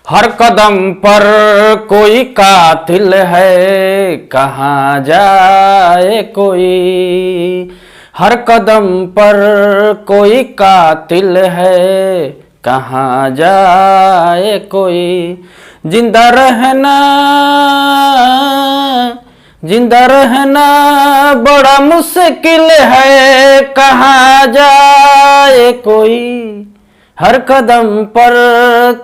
हर कदम पर कोई कातिल है, कहाँ जाए कोई। हर कदम पर कोई कातिल है, कहाँ जाए कोई। जिंदा रहना बड़ा मुश्किल है, कहाँ जाए कोई। हर कदम पर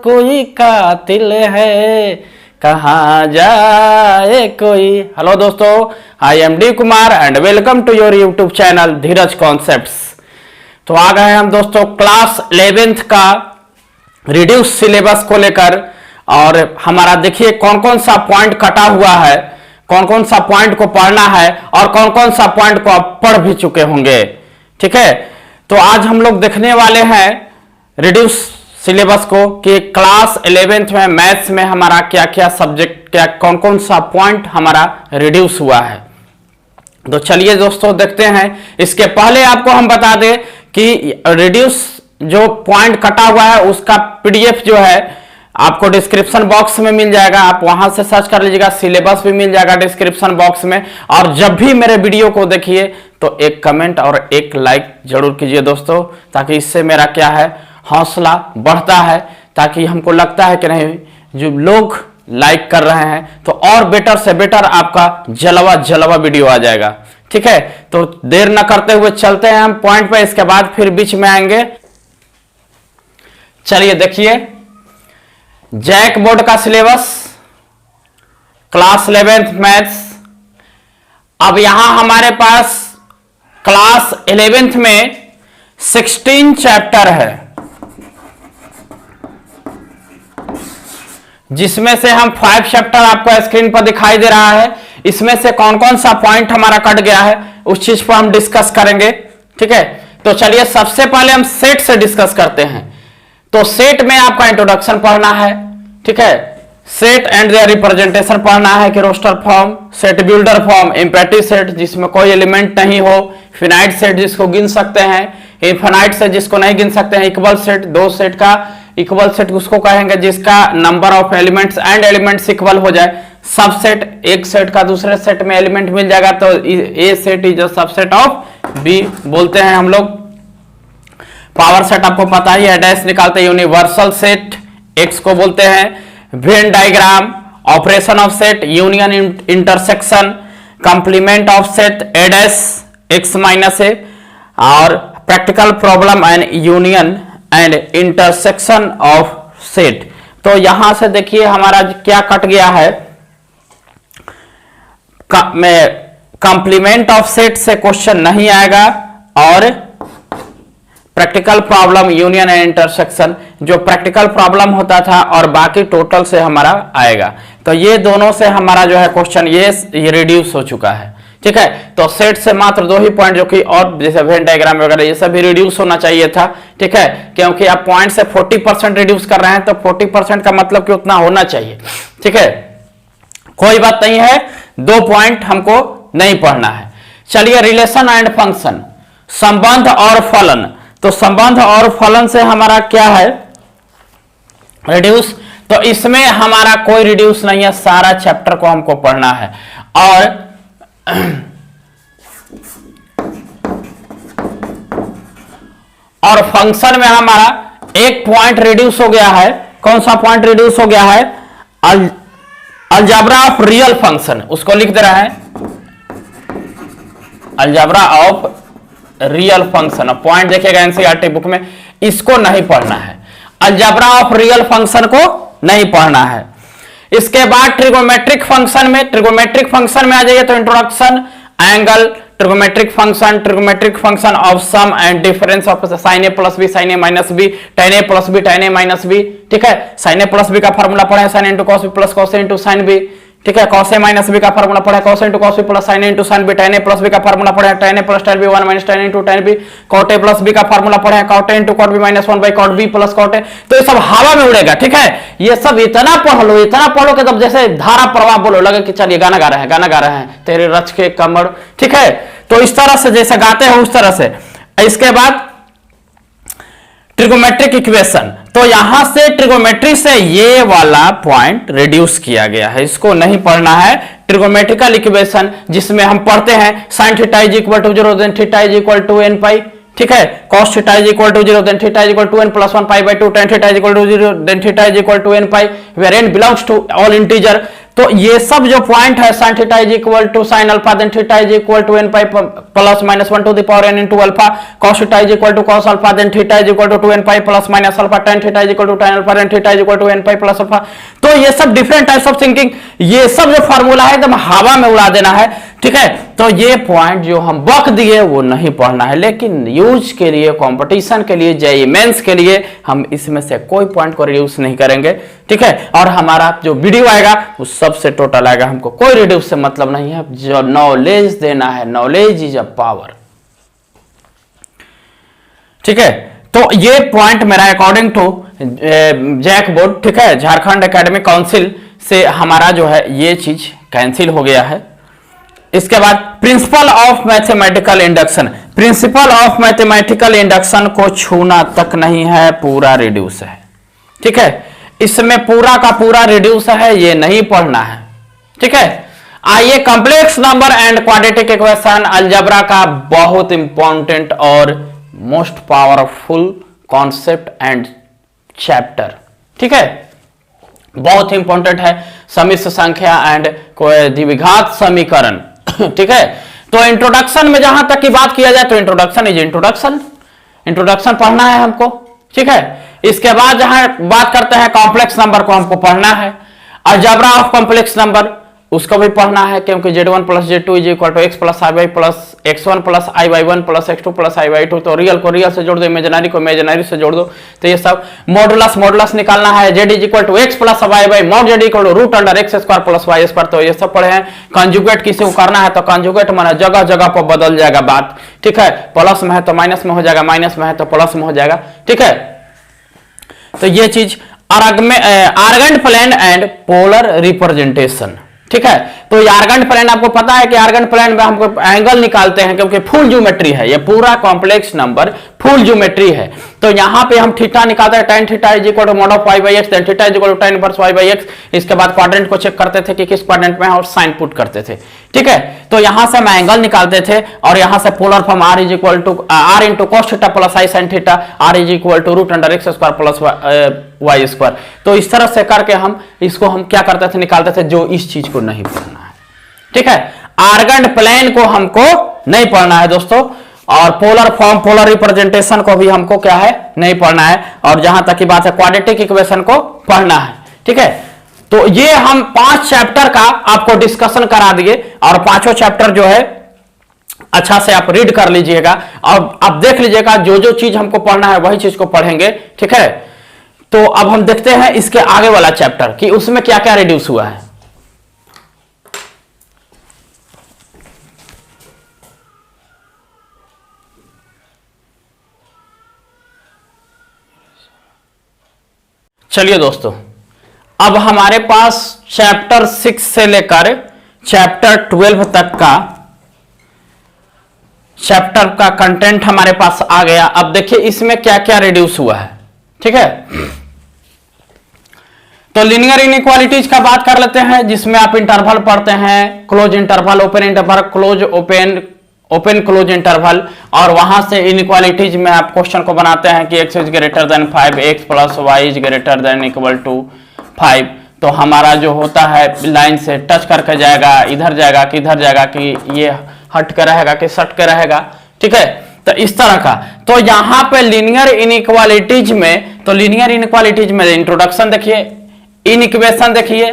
कोई कातिल है, कहाँ जाए कोई। हेलो दोस्तों, I am D Kumar and welcome to your YouTube channel Dheeraj concepts. तो आ गए हम दोस्तों क्लास 11th का रिड्यूस सिलेबस को लेकर। और हमारा देखिए कौन कौन सा पॉइंट कटा हुआ है, कौन कौन सा पॉइंट को पढ़ना है और कौन कौन सा पॉइंट को आप पढ़ भी चुके होंगे। ठीक है, तो आज हम लोग देखने वाले हैं रिड्यूस सिलेबस को कि क्लास 11th में मैथ्स में हमारा क्या क्या सब्जेक्ट, क्या कौन कौन सा पॉइंट हमारा रिड्यूस हुआ है। तो चलिए दोस्तों देखते हैं। इसके पहले आपको हम बता दें कि रिड्यूस जो पॉइंट कटा हुआ है उसका पीडीएफ जो है आपको डिस्क्रिप्शन बॉक्स में मिल जाएगा, आप वहां से सर्च कर लीजिएगा। सिलेबस भी मिल जाएगा डिस्क्रिप्शन बॉक्स में। और जब भी मेरे वीडियो को देखिए तो एक कमेंट और एक लाइक जरूर कीजिए दोस्तों, ताकि इससे मेरा क्या है हौसला बढ़ता है, ताकि हमको लगता है कि नहीं जो लोग लाइक कर रहे हैं तो और बेटर से बेटर आपका जलवा वीडियो आ जाएगा। ठीक है, तो देर न करते हुए चलते हैं हम पॉइंट पे, इसके बाद फिर बीच में आएंगे। चलिए देखिए, जैक बोर्ड का सिलेबस क्लास 11th मैथ्स। अब यहां हमारे पास क्लास 11th में 16 चैप्टर है, जिसमें से हम 5 चैप्टर आपको स्क्रीन पर दिखाई दे रहा है। इसमें से कौन कौन सा पॉइंट हमारा कट गया है उस चीज पर हम डिस्कस करेंगे। ठीक है, तो चलिए सबसे पहले हम सेट से डिस्कस करते हैं। तो सेट में आपका इंट्रोडक्शन पढ़ना है। ठीक है, सेट एंड देयर रिप्रेजेंटेशन पढ़ना है कि roster form, set builder form, empty set जिसमें कोई एलिमेंट नहीं हो, फिनाइट सेट जिसको गिन सकते हैं, इनफिनाइट सेट जिसको नहीं गिन सकते हैं, इक्वल सेट, दो सेट का इक्वल सेट उसको कहेंगे जिसका number of elements and elements equal हो जाए। सबसेट, एक सेट का दूसरे सेट में एलिमेंट मिल जाएगा तो A set is a subset of B बोलते हैं हम लोग। पावर सेट आपको पता ही है, डैश निकालते हैं। यूनिवर्सल सेट एक्स को बोलते हैं। Venn diagram, operation of set, union intersection, complement of set, ads X minus A, और practical problem and union and intersection of set. तो यहां से देखिए हमारा क्या कट गया है। कंप्लीमेंट ऑफ सेट से क्वेश्चन नहीं आएगा, और practical problem, union and intersection जो प्रैक्टिकल प्रॉब्लम होता था और बाकी टोटल से हमारा आएगा। तो ये दोनों से हमारा जो है क्वेश्चन ये रिड्यूस हो चुका है। ठीक है, तो सेट से मात्र 2 ही पॉइंट, जो कि और जैसे वेन डायग्राम वगैरह ये सब भी रिड्यूस होना चाहिए था। ठीक है, क्योंकि आप पॉइंट से 40% रिड्यूस कर रहे हैं तो 40% का मतलब कि उतना होना चाहिए। ठीक है, कोई बात नहीं है, 2 पॉइंट हमको नहीं पढ़ना है। चलिए, रिलेशन एंड फंक्शन, संबंध और फलन। तो संबंध और फलन से हमारा क्या है रिड्यूस। तो इसमें हमारा कोई रिड्यूस नहीं है, सारा चैप्टर को हमको पढ़ना है। और फंक्शन में हमारा एक पॉइंट रिड्यूस हो गया है। कौन सा पॉइंट रिड्यूस हो गया है? अलजेब्रा ऑफ रियल फंक्शन, उसको लिख दे रहा है algebra of real function. Point देखिएगा एनसीईआरटी बुक में, इसको नहीं पढ़ना है। अलजेब्रा ऑफ रियल फंक्शन को नहीं पढ़ना है। इसके बाद ट्रिगोमेट्रिक फंक्शन में आ जाइए तो introduction, angle, trigonometric function of sum and difference of sine A plus B, sine A minus B, tan A plus B, tan A minus B. ठीक है, साइन ए प्लस बी का formula पढ़े sine into cos B plus cos A into sine B. ठीक है, cos A minus B का formula पढ़े cos into cos B plus sine into sine B. Tan A plus B का formula पढ़े tan A plus tan B 1 minus tan into tan B. Cot A plus B का formula पढ़े cot A into cot B minus 1 by cot B plus cot A. तो ये सब हवा में उड़ेगा। ठीक है, ये सब इतना पढ़ लो कि तब जैसे धारा प्रवाह बोलो लगे कि चलिए गाना गा रहे हैं तेरे रच के कमर। ठीक है, तो इस तरह से जैसे गाते हैं उस तरह से। इसके बाद ट्रिगोमेट्रिक इक्वेशन, तो यहां से ट्रिगोमेट्री से ये वाला पॉइंट रिड्यूस किया गया है, इसको नहीं पढ़ना है। ट्रिगोमेट्रिकल इक्वेशन जिसमें हम पढ़ते हैं sin theta is equal to 0 then theta is equal to n pi, ठीक है, cos theta is equal to 0 then theta is equal to n plus 1 pi by 2, tan theta is equal to 0 then theta is equal to n pi, where n belongs to all integer. तो ये सब जो point है sin theta is equal to sin alpha then theta is equal to n pi plus minus 1 to the power n into alpha, cos theta is equal to cos alpha then theta is equal to 2n pi plus minus alpha, tan theta is equal to tan alpha then theta is equal to n pi plus alpha. तो ये सब different types of thinking, ये सब जो formula है एकदम हवा में उड़ा देना है, ठीक है। तो ये पॉइंट जो हम बक दिए वो नहीं पढ़ना है, लेकिन यूज के लिए, कंपटीशन के लिए, जेईई मेंस के लिए हम इसमें से कोई पॉइंट को रिड्यूस नहीं करेंगे, ठीक है। और हमारा जो वीडियो आएगा वो सबसे टोटल आएगा, हमको कोई रिड्यूस से मतलब नहीं है, जो नॉलेज देना है, नॉलेज इज अ पावर, ठीक है। तो ये पॉइंट मेरा अकॉर्डिंग टू जैक बोर्ड, ठीक है, झारखंड एकेडमिक काउंसिल से हमारा जो है ये चीज कैंसिल हो गया है। इसके बाद principle of mathematical induction, principle of mathematical induction को छूना तक नहीं है, पूरा रिड्यूस है, ठीक है। इसमें पूरा का पूरा रिड्यूस है, ये नहीं पढ़ना है, ठीक है। आइए complex number and quadratic equation algebra का बहुत इंपॉर्टेंट और most powerful concept and chapter, ठीक है, बहुत इंपॉर्टेंट है। समिश्र संख्या एंड द्विघात समीकरण, ठीक है। तो इंट्रोडक्शन में जहां तक की बात किया जाए तो इंट्रोडक्शन इज इंट्रोडक्शन पढ़ना है हमको, ठीक है। इसके बाद जहां बात करते हैं कॉम्प्लेक्स नंबर को हमको पढ़ना है, अलजेब्रा ऑफ कॉम्प्लेक्स नंबर उसको भी पढ़ना है, क्योंकि z1 plus z2 is equal to x plus I Y plus x1 plus I Y one plus x2 plus I Y two. तो रियल को रियल से जोड़ दो, इमेजिनरी को इमेजिनरी से जोड़ दो। तो ये सब मॉडुलस निकालना है, z is equal to x plus Y by mod z equal to root under x square plus Y square. तो ये सब पढ़े हैं। कंजुगेट किसी को करना है तो कंजुगेट माना जगह जगह पर बदल जाएगा बात, ठीक है। प्लस में है तो माइनस में हो जाएगा, माइनस में है तो प्लस में हो जाएगा, ठीक है। तो ये चीज Argand plane and polar representation, ठीक है। तो ये आर्गेंट प्लेन आपको पता है कि आर्गेंट प्लेन में हमको एंगल निकालते हैं, क्योंकि फुल ज्योमेट्री है, ये पूरा कॉम्प्लेक्स नंबर फुल ज्योमेट्री है। तो यहाँ पे हम थीटा निकालते हैं, tan theta is equal to mod of pi by X, then theta is equal to tan inverse y by X. इसके बाद क्वाड्रेंट को चेक करते थे कि किस क्वाड्रेंट में है और साइन पुट करते थे, ठीक है। तो यहाँ से हम एंगल निकालते थे और यहाँ से polar form r is equal to r into cos theta plus I sine theta, r is equal to root under X square plus Y square. तो इस तरह से करके हम इसको हम क्या करते थे, निकालते थे, जो इस चीज को नहीं पढ़ना है, ठीक है। आर्गेंट प्लेन को हमको नहीं पढ़ना है दोस्तों, और पोलर फॉर्म पोलर रिप्रेजेंटेशन को भी हमको क्या है, नहीं पढ़ना है। और जहां तक की बात है क्वाड्रेटिक इक्वेशन को पढ़ना है, ठीक है। तो ये हम 5 चैप्टर का आपको डिस्कशन करा दिए, और पांचों चैप्टर जो है अच्छा से आप रीड कर लीजिएगा और आप देख लीजिएगा जो जो चीज हमको पढ़ना है वही चीज को पढ़ेंगे, ठीक है। तो अब हम देखते हैं इसके आगे वाला चैप्टर कि उसमें क्या क्या रिड्यूस हुआ है। चलिए दोस्तों, अब हमारे पास चैप्टर 6 से लेकर चैप्टर 12 तक का चैप्टर का कंटेंट हमारे पास आ गया। अब देखिए इसमें क्या क्या रिड्यूस हुआ है, ठीक है। तो लीनियर इनइक्वालिटीज का बात कर लेते हैं, जिसमें आप इंटरवल पढ़ते हैं, close interval, open interval, close open close interval, और वहां से इनइक्वालिटीज में आप क्वेश्चन को बनाते हैं कि x is greater than 5, x plus Y is greater than equal to 5। तो हमारा जो होता है लाइन से टच करके जाएगा, इधर जाएगा कि इधर जाएगा, कि ये हट के रहेगा कि सट के रहेगा, ठीक है। तो इस तरह का। तो यहाँ पे लीनियर इनइक्वालिटीज में, तो लीनियर इनइक्वालिटीज में इंट्रोडक्शन देखिए, इन इक्वेशन देखिए,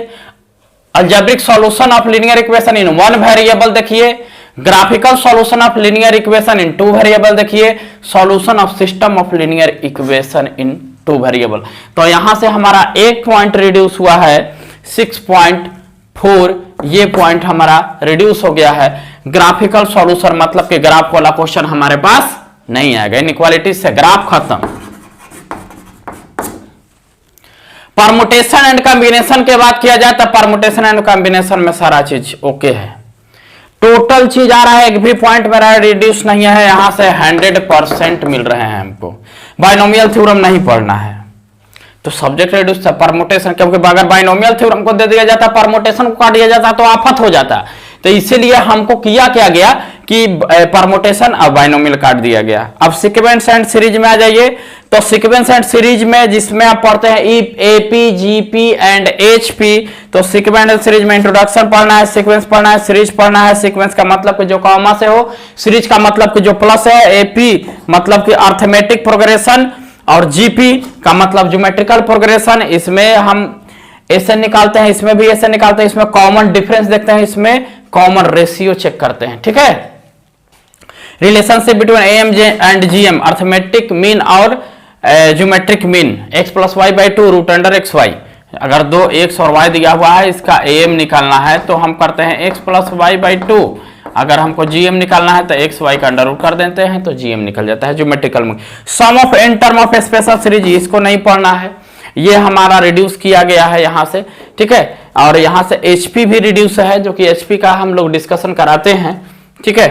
algebraic solution of linear equation in 1 variable देखिए, graphical solution of linear equation in 2 variable देखिए, solution of system of linear equation in 2 variable. तो यहां से हमारा एक पॉइंट रिड्यूस हुआ है 6.4, ये पॉइंट हमारा रिड्यूस हो गया है। ग्राफिकल सॉल्यूशन मतलब कि ग्राफ वाला क्वेश्चन हमारे पास नहीं आएगा, इनइक्वालिटी से ग्राफ खत्म। परमुटेशन एंड कॉम्बिनेशन के बात किया जाए तो परमुटेशन एंड कॉम्बिनेशन में सारा चीज ओके है, टोटल चीज आ रहा है, एक भी पॉइंट मेरा रिड्यूस नहीं है। यहां से 100% मिल रहे हैं हमको। बाइनोमियल थ्योरम नहीं पढ़ना है, तो सब्जेक्ट रिड्यूस था परमुटेशन, क्योंकि अगर बाइनोमियल थ्योरम को दे दिया जाता, परमुटेशन को काट दिया जाता तो आफत हो जाता। तो इसीलिए हमको किया क्या गया कि परमुटेशन और बाइनोमियल काट दिया गया। अब सीक्वेंस एंड सीरीज में आ जाइए। तो सीक्वेंस एंड सीरीज में जिसमें आप पढ़ते हैं एपी, जीपी एंड एचपी, तो सीक्वेंस एंड सीरीज में इंट्रोडक्शन पढ़ना है, सीक्वेंस पढ़ना है, सीरीज पढ़ना है। सीक्वेंस का मतलब कि जो कॉमा से हो, सीरीज का मतलब कि जो प्लस है, एपी मतलब कि अर्थमेटिक प्रोग्रेशन, और जीपी का मतलब ज्योमेट्रिकल प्रोग्रेशन। इसमें हम ऐसे निकालते हैं, इसमें भी ऐसे निकालते हैं, इसमें कॉमन डिफरेंस देखते हैं, इसमें कॉमन रेशियो चेक करते हैं। ठीक है, relationship between AM and GM, arithmetic mean और geometric mean, x plus Y by two root under x y. अगर दो x और y दिया हुआ है, इसका am निकालना है तो हम करते हैं x plus Y by two. अगर हमको gm निकालना है तो x y का अंडर रूट कर देते हैं तो gm निकल जाता है ज्योमेट्रिकल में। Sum of n term of special series, इसको नहीं पढ़ना है, ये हमारा रिड्यूस किया गया है यहाँ से। ठीक है, और यहाँ से HP भी रिड्यूस है, जो कि HP का हम लोग डिस्कशन कराते हैं। ठीक है,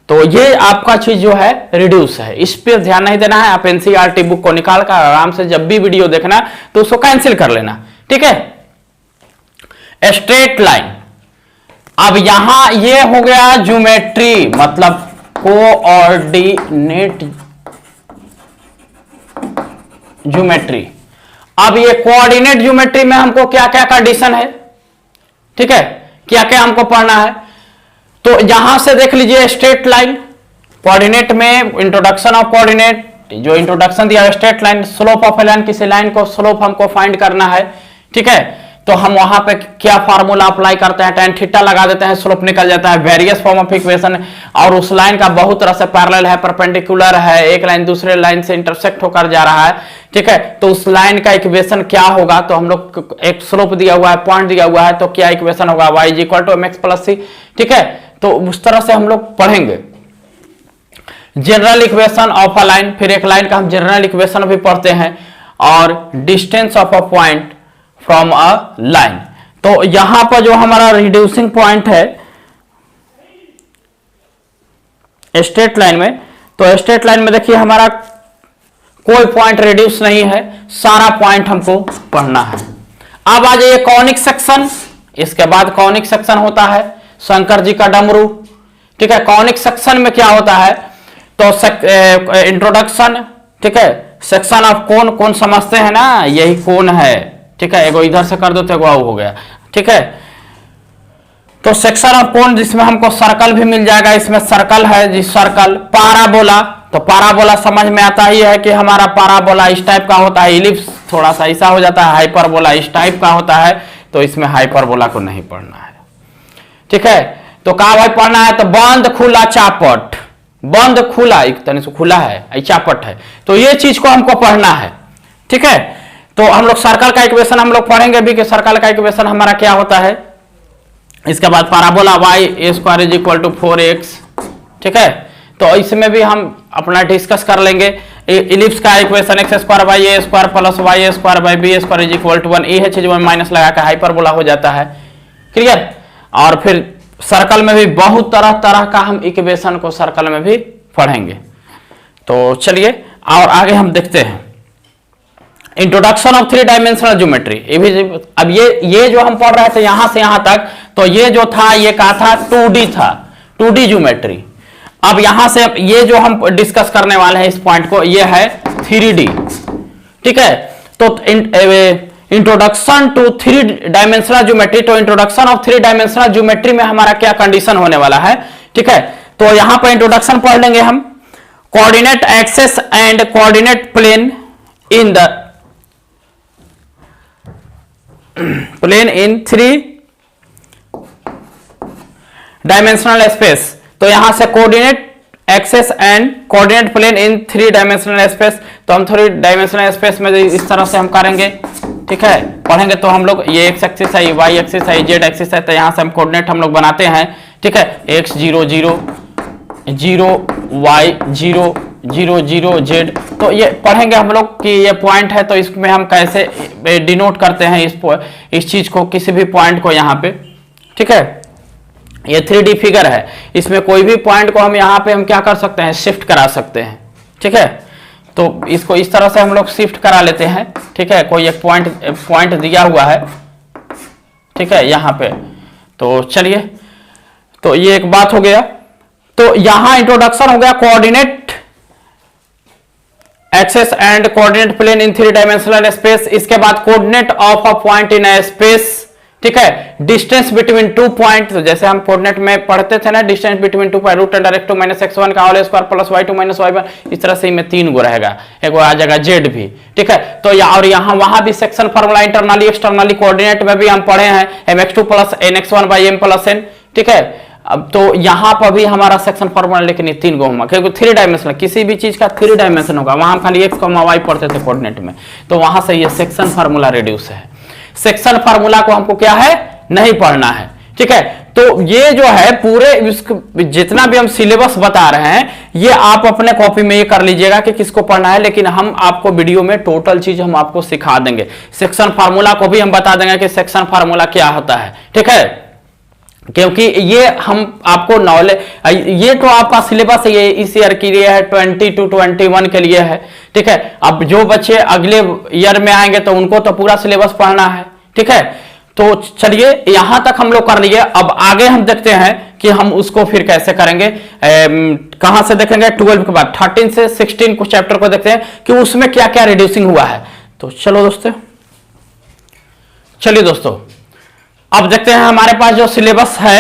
तो ये आपका चीज जो है रिड्यूस है, इस पे ध्यान नहीं देना है। आप एनसीईआरटी बुक को निकाल कर आराम से जब भी वीडियो देखना तो उसको कैंसिल कर लेना। ठीक है, स्ट्रेट लाइन। अब यहां ये हो गया ज्योमेट्री, मतलब कोऑर्डिनेट ज्योमेट्री। अब ये कोऑर्डिनेट ज्योमेट्री में हमको क्या क्या कंडीशन है, ठीक है, क्या क्या हमको पढ़ना है। तो यहां से देख लीजिए स्ट्रेट लाइन, कोऑर्डिनेट में इंट्रोडक्शन ऑफ कोऑर्डिनेट, जो इंट्रोडक्शन दिया straight line, slope of line, किसी लाइन को स्लोप हमको फाइंड करना है। ठीक है, तो हम वहां पे क्या फार्मूला अप्लाई करते हैं, tan थीटा लगा देते हैं, स्लोप निकल जाता है। वेरियस फॉर्म ऑफ इक्वेशन, और उस लाइन का बहुत तरह से पैरेलल है, परपेंडिकुलर है, एक लाइन दूसरे लाइन से इंटरसेक्ट होकर जा रहा है। ठीक है, तो उस लाइन का इक्वेशन क्या होगा, तो हम लोग एक स्लोप दिया हुआ है, पॉइंट दिया हुआ है, तो क्या इक्वेशन होगा, y is equal to mx plus C. ठीक है, तो उस तरह से हम लोग पढ़ेंगे। General equation of a line, फिर एक लाइन का हम जनरल इक्वेशन भी पढ़ते हैं, और distance of a point from a line. तो यहां पर जो हमारा रिड्यूसिंग पॉइंट है स्ट्रेट लाइन में, तो स्ट्रेट लाइन में देखिए हमारा कोई पॉइंट रिड्यूस नहीं है, सारा पॉइंट हमको पढ़ना है। अब आ जाइए कॉनिक सेक्शन, इसके बाद कॉनिक सेक्शन होता है शंकर जी का डमरू। ठीक है, कॉनिक सेक्शन में क्या होता है, तो इंट्रोडक्शन, ठीक है, सेक्शन ऑफ कोन, कोन समझते हैं ना, यही कोन है। ठीक है, एगो इधर से कर दो तो एगो हो गया। ठीक है, तो सेक्शन ऑफ कोन जिसमें हमको सर्कल भी मिल जाएगा, इसमें सर्कल है जी, सर्कल। पाराबोला, तो पाराबोला समझ में आता ही है कि हमारा पाराबोला इस टाइप का होता है, इलिप्स थोड़ा सा ऐसा हो जाता है, हाइपरबोला इस टाइप का होता है, तो इसमें हाइपरबोला को नहीं पढ़ना है। ठीक है, तो कहा भाई पढ़ना है, तो बंद खुला चापट, बंद खुला एक तरह से खुला है, चापट है, तो ये चीज को हमको पढ़ना है। ठीक है, तो हम लोग सर्कल का इक्वेशन हम लोग पढ़ेंगे भी कि सर्कल का इक्वेशन हमारा क्या होता है। इसके बाद parabola y a square is equal to 4x। ठीक है, तो इसमें भी हम अपना डिस्कस कर लेंगे। इलिप्स का equation x square by a square plus y square by b square is equal to 1, ये चीज में माइनस लगा कर हाइपरबोला हो जाता है। क्लियर, और फिर सर्कल में भी बहुत तरह तरह का हम इक्वेशन को सर्कल में भी पढ़ेंगे। तो चलिए और आगे हम देखते हैं introduction of three dimensional geometry. ये भी, अब ये जो हम पढ़ रहे थे यहां से यहां तक, तो ये जो था ये कहा था 2D था, 2D ज्योमेट्री। अब यहां से ये जो हम डिस्कस करने वाले हैं इस पॉइंट को, ये है 3D। ठीक है, तो introduction to three dimensional geometry, तो introduction of three dimensional geometry में हमारा क्या कंडीशन होने वाला है। ठीक है, तो यहां पर इंट्रोडक्शन पढ़ लेंगे हम। Coordinate axes and coordinate plane in the plane in three dimensional space, तो यहां से coordinate axes and coordinate plane in three dimensional space, तो हम थ्री डायमेंशनल स्पेस में इस तरह से हम करेंगे। ठीक है, पढ़ेंगे तो हम लोग ये एक्स एक्सिस है, वाई एक्सिस है, जेड एक्सिस है, तो यहां से हम कोऑर्डिनेट हम लोग बनाते हैं। ठीक है, x 0 0 0 y 0 0 0 जेड, तो ये पढ़ेंगे हम लोग कि ये पॉइंट है, तो इसमें हम कैसे डिनोट करते हैं इस चीज को, किसी भी पॉइंट को यहाँ पे। ठीक है, ये 3D फिगर है, इसमें कोई भी पॉइंट को हम यहाँ पे हम क्या कर सकते हैं, शिफ्ट करा सकते हैं। ठीक है, तो इसको इस तरह से हम लोग शिफ्ट करा लेते हैं, ठीक है। कोई एक पॉइंट दिया हुआ है, ठीक है, यहां पे। तो चलिए, तो ये एक बात हो गया। तो यहां इंट्रोडक्शन हो गया coordinate axes and coordinate plane in 3 dimensional space. इसके बाद coordinate of a point in a space, ठीक है। डिस्टेंस बिटवीन 2 पॉइंट, तो जैसे हम कोऑर्डिनेट में पढ़ते थे ना, distance between 2 point √x2 - x1 का whole square plus y2 - y1, इस तरह से में 3 गो रहेगा, एक आ जाएगा z भी, ठीक है। तो और यहाँ वहां भी section formula internally externally coordinate में भी हम पढ़े हैं, mx2 + nx1/m + n, ठीक है। अब तो यहां पर भी हमारा सेक्शन फार्मूला, लेकिन ये 3 गो होगा, क्योंकि 3 डायमेंशन, किसी भी चीज का 3 डायमेंशन होगा। वहां हम खाली x, y पढ़ते थे कोऑर्डिनेट में, तो वहां से ये सेक्शन फार्मूला रिड्यूस है। सेक्शन फार्मूला को हमको क्या है, नहीं पढ़ना है, ठीक है। तो ये जो है पूरे जितना भी हम सिलेबस बता रहे हैं, ये आप अपने कॉपी में ये कर लीजिएगा कि किसको पढ़ना है, लेकिन हम आपको वीडियो में टोटल चीज हम आपको सिखा देंगे। सेक्शन फार्मूला को भी हम बता देंगे कि सेक्शन फार्मूला क्या होता है, ठीक है। क्योंकि ये हम आपको नॉलेज, ये तो आपका सिलेबस ये इस ईयर के लिए है, 20 to 21 के लिए है, ठीक है। अब जो बच्चे अगले ईयर में आएंगे तो उनको तो पूरा सिलेबस पढ़ना है, ठीक है। तो चलिए, यहां तक हम लोग कर लिए। अब आगे हम देखते हैं कि हम उसको फिर कैसे करेंगे, कहां से देखेंगे, 12 के बाद 13 से 16 को चैप्टर को देखते हैं कि उसमें क्या क्या रिड्यूसिंग हुआ है। तो चलो दोस्तों, चलिए दोस्तों, अब देखते हैं हमारे पास जो सिलेबस है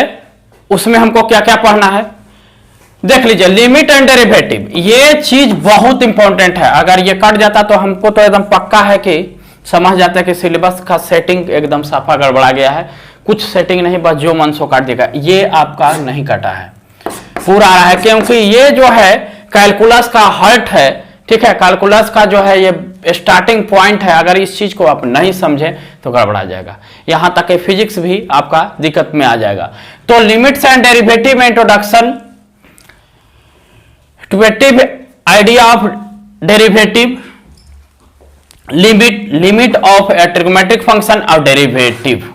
उसमें हमको क्या क्या पढ़ना है। देख लीजिए, लिमिट एंड डेरिवेटिव, ये चीज बहुत इंपॉर्टेंट है। अगर ये कट जाता तो हमको तो एकदम पक्का है कि समझ जाता है कि सिलेबस का सेटिंग एकदम साफा गड़बड़ा गया है, कुछ सेटिंग नहीं, बस जो मन सो काट देगा। ये आपका नहीं कटा है, पूरा आ रहा है, क्योंकि ये जो है कैलकुलस का हार्ट है, ठीक है। कैलकुलस का जो है ये स्टार्टिंग पॉइंट है। अगर इस चीज को आप नहीं समझे तो गड़बड़ा जाएगा, यहां तक कि फिजिक्स भी आपका दिक्कत में आ जाएगा। तो लिमिट्स एंड डेरिवेटिव में introduction, idea of derivative, limit of trigonometric function और डेरिवेटिव,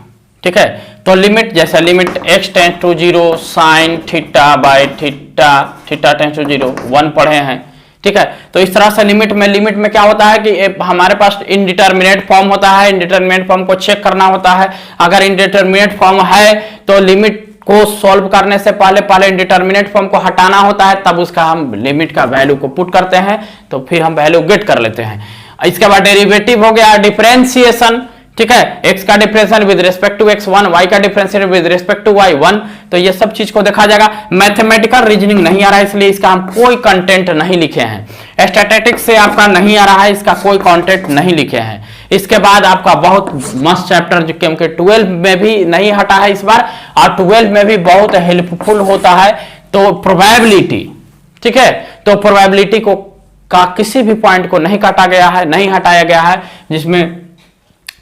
ठीक है। तो लिमिट, जैसे limit x tends to 0 sine theta by theta, theta tends to 0 1 पढ़े हैं, ठीक है। तो इस तरह से लिमिट में क्या होता है कि हमारे पास इनडिटरमिनेट फॉर्म होता है, इनडिटरमिनेट फॉर्म को चेक करना होता है। अगर इनडिटरमिनेट फॉर्म है तो लिमिट को सॉल्व करने से पहले इनडिटरमिनेट फॉर्म को हटाना होता है, तब उसका हम लिमिट का वैल्यू को पुट करते हैं, तो फिर हम वैल्यू गेट कर लेते हैं। इसके बाद डेरिवेटिव हो गया डिफरेंशिएशन, ठीक है। x का differentiation with respect to x1, y का differentiation with respect to y1, तो ये सब चीज को देखा जाएगा। मैथमेटिकल रीजनिंग नहीं आ रहा है, इसलिए इसका हम कोई कंटेंट नहीं लिखे हैं। स्टैटिस्टिक्स से आपका नहीं आ रहा है, इसका कोई कंटेंट नहीं लिखे हैं। इसके बाद आपका बहुत मस्त चैप्टर, जो क्योंकि 12 में भी नहीं हटा है इस बार, और 12 में भी बहुत हेल्पफुल होता है, तो प्रोबेबिलिटी, ठीक है। तो प्रोबेबिलिटी को का किसी भी पॉइंट को नहीं काटा गया है, नहीं हटाया गया है, जिसमें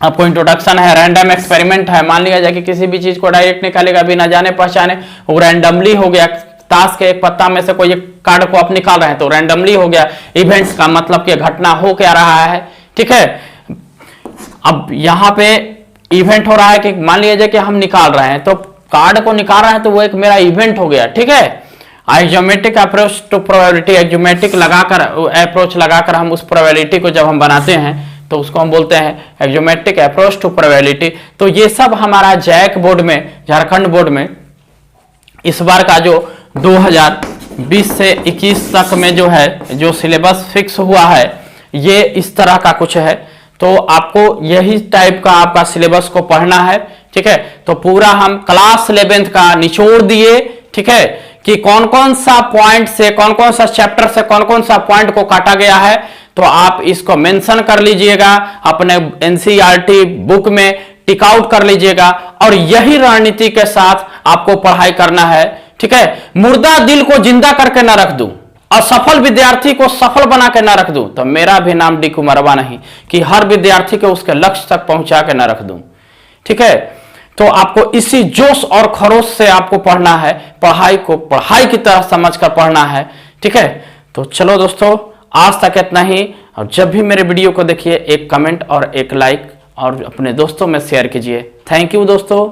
आपको इंट्रोडक्शन है, रैंडम एक्सपेरिमेंट है। मान लिया जाए कि किसी भी चीज को डायरेक्ट निकालेगा बिना जाने पहचाने, वो रैंडमली हो गया। ताश के एक पत्ता में से कोई एक कार्ड को आप निकाल रहे हैं तो रैंडमली हो गया। इवेंट्स का मतलब कि घटना हो क्या रहा है, ठीक है। अब यहाँ पे इवेंट हो रहा है कि मान लिया जाए कि हम निकाल रहे हैं, तो कार्ड को निकाल रहे हैं, तो वो एक मेरा इवेंट हो गया, ठीक है। एक्सोमेट्रिक अप्रोच टू प्रोबेबिलिटी, एक्सोमेट्रिक अप्रोच लगाकर हम उस प्रोबेबिलिटी को जब हम बनाते हैं तो उसको हम बोलते हैं एक्सोमेट्रिक अप्रोच टू प्रोबेबिलिटी। तो ये सब हमारा जैक बोर्ड में, झारखंड बोर्ड में इस बार का जो 2020 से 21 तक में जो है, जो सिलेबस फिक्स हुआ है, ये इस तरह का कुछ है। तो आपको यही टाइप का आपका सिलेबस को पढ़ना है, ठीक है। तो पूरा हम क्लास 11th का निचोड़ दिए, ठीक है, कि कौन कौन सा पॉइंट से, कौन कौन सा चैप्टर से कौन कौन सा पॉइंट को काटा गया है। तो आप इसको मेंशन कर लीजिएगा अपने एनसीईआरटी बुक में, टिक आउट कर लीजिएगा, और यही रणनीति के साथ आपको पढ़ाई करना है, ठीक है। मुर्दा दिल को जिंदा करके ना रख दूं, असफल विद्यार्थी को सफल बना के ना रख दूं, तो मेरा भी नाम डी कुमारवा नहीं, कि हर विद्यार्थी को उसके लक्ष्य तक पहुंचा के ना रख दूं, ठीक है। तो आपको इसी जोश और खरोश से आपको पढ़ना है, पढ़ाई को पढ़ाई की तरह समझकर पढ़ना है, ठीक है। तो चलो दोस्तों, आज तक इतना ही, और जब भी मेरे वीडियो को देखिए एक कमेंट और एक लाइक और अपने दोस्तों में शेयर कीजिए। थैंक यू दोस्तों।